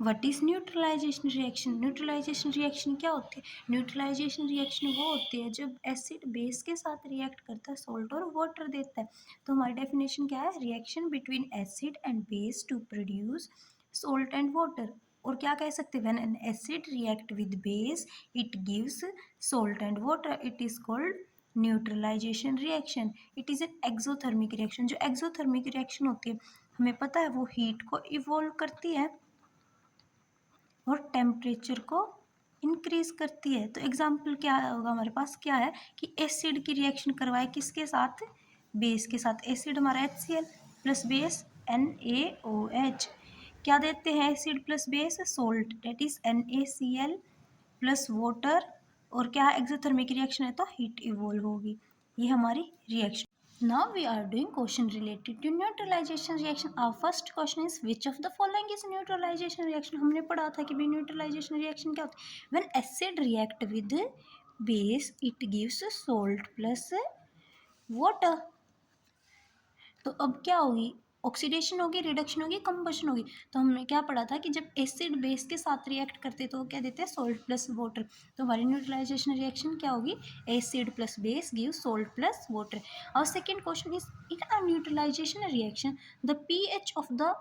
What is neutralisation reaction? Neutralisation reaction क्या होती है? न्यूट्रलाइजेशन रिएक्शन वो होती है जब एसिड बेस के साथ रिएक्ट करता है, सॉल्ट और वाटर देता है। तो हमारी डेफिनेशन क्या है? Reaction between acid and base to produce salt and water. और क्या कह सकते हैं? When an acid react with base it gives salt and water, it is called neutralisation reaction. It is an exothermic reaction. जो exothermic reaction होती है हमें पता है वो हीट को इवॉल्व करती है और टेम्परेचर को इंक्रीज करती है। तो एग्जाम्पल क्या होगा हमारे पास? क्या है कि एसिड की रिएक्शन करवाए किसके साथ? बेस के साथ। एसिड हमारा HCl प्लस बेस NaOH। क्या देते हैं acid plus base? Salt, that is NaCl plus water. और क्या एक्सोथर्मिक रिएक्शन है तो हीट इवॉल्व होगी। ये हमारी reaction. Now we are doing question related to neutralization reaction. Our first question is which of the following is neutralization reaction? हमने पढ़ा था कि भी neutralization reaction क्या होती है? When acid react with base, it gives salt plus water. तो अब क्या होगी? ऑक्सीडेशन होगी, रिडक्शन होगी, कंबशन होगी। तो हमने क्या पढ़ा था कि जब एसिड बेस के साथ रिएक्ट करते तो वो क्या देते हैं? Salt plus water. तो हमारी न्यूट्रलाइजेशन रिएक्शन क्या होगी? Acid plus base give salt plus water. और second question is in a neutralisation reaction the pH of the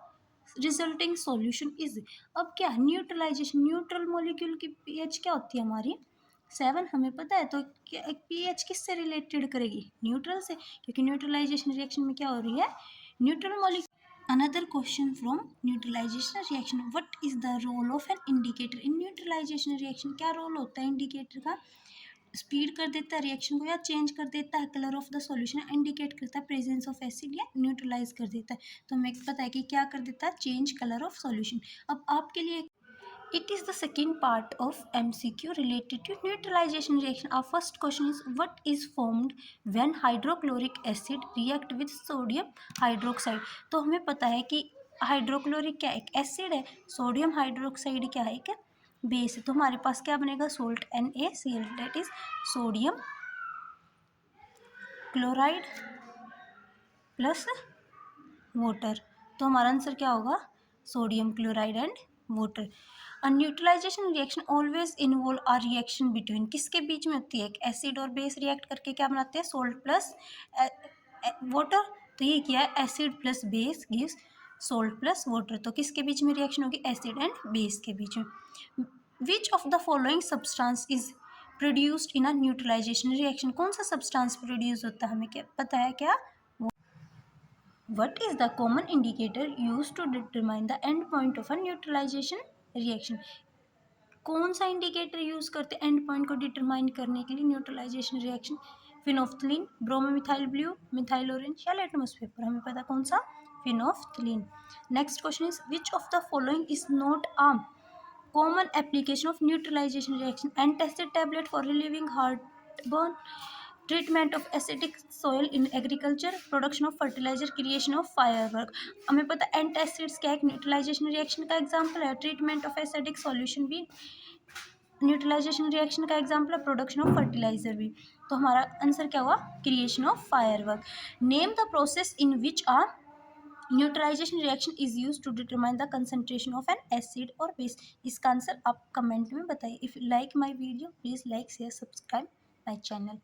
resulting solution is. अब क्या न्यूट्रलाइजेशन, न्यूट्रल मॉलिक्यूल की पीएच क्या होती है हमारी? 7 हमें पता है। तो पीएच किससे रिलेटेड करेगी? न्यूट्रल से, क्योंकि न्यूट्रलाइजेशन रिएक्शन में क्या हो रही है? Neutral molecule. Another question from neutralisation reaction, what is the role of an indicator in neutralisation reaction? क्या रोल होता है इंडिकेटर का? स्पीड कर देता है रिएक्शन को या चेंज कर देता है colour of the solution, indicate करता है प्रेजेंस ऑफ एसिड या न्यूट्रलाइज कर देता है। तो हमें पता है कि क्या कर देता है? Change colour of solution. अब आपके लिए it is the second part of MCQ related to neutralization reaction. Our first question is what is formed when hydrochloric acid react with sodium hydroxide? तो हमें पता है कि हाइड्रोक्लोरिक क्या एक एसिड है, सोडियम हाइड्रोक्साइड क्या है? एक बेस है। तो हमारे पास क्या बनेगा? Salt NaCl, that is sodium chloride plus water. तो हमारा आंसर क्या होगा? Sodium chloride and water. A neutralisation reaction always involve a reaction between, किसके बीच में होती है? एक एसिड और बेस रिएक्ट करके क्या बनाते हैं? Salt plus water. तो ये क्या है? Acid plus base gives salt plus water. तो किसके बीच में रिएक्शन होगी? एसिड एंड बेस के बीच में। Which of the following substance is produced in a neutralisation reaction? कौन सा सब्सटेंस प्रोड्यूस होता है? हमें क्या पता है? क्या? What is the common indicator used to determine the end point of a neutralization reaction? कौन सा इंडिकेटर यूज करते हैं एंड पॉइंट को डिटरमाइन करने के लिए neutralisation reaction? Phenolphthalein, bromomethyl blue, methyl orange या लिटमस पेपर? हमें पता कौन सा? Phenolphthalein. Next question is which of the following is not a common application of neutralization reaction? Antacid tablet for relieving heartburn, treatment of acidic soil in agriculture, production of fertilizer, creation of firework। हमें पता है antacids क्या एक neutralisation reaction का example है, treatment of acidic solution भी neutralisation reaction का example है, प्रोडक्शन ऑफ फर्टिलाइजर भी। तो हमारा आंसर क्या हुआ? Creation of firework. Name the process in which a neutralisation reaction is use to determine the concentration of an acid और base. इसका आंसर आप कमेंट में बताइए। If you like my video please like share subscribe my channel.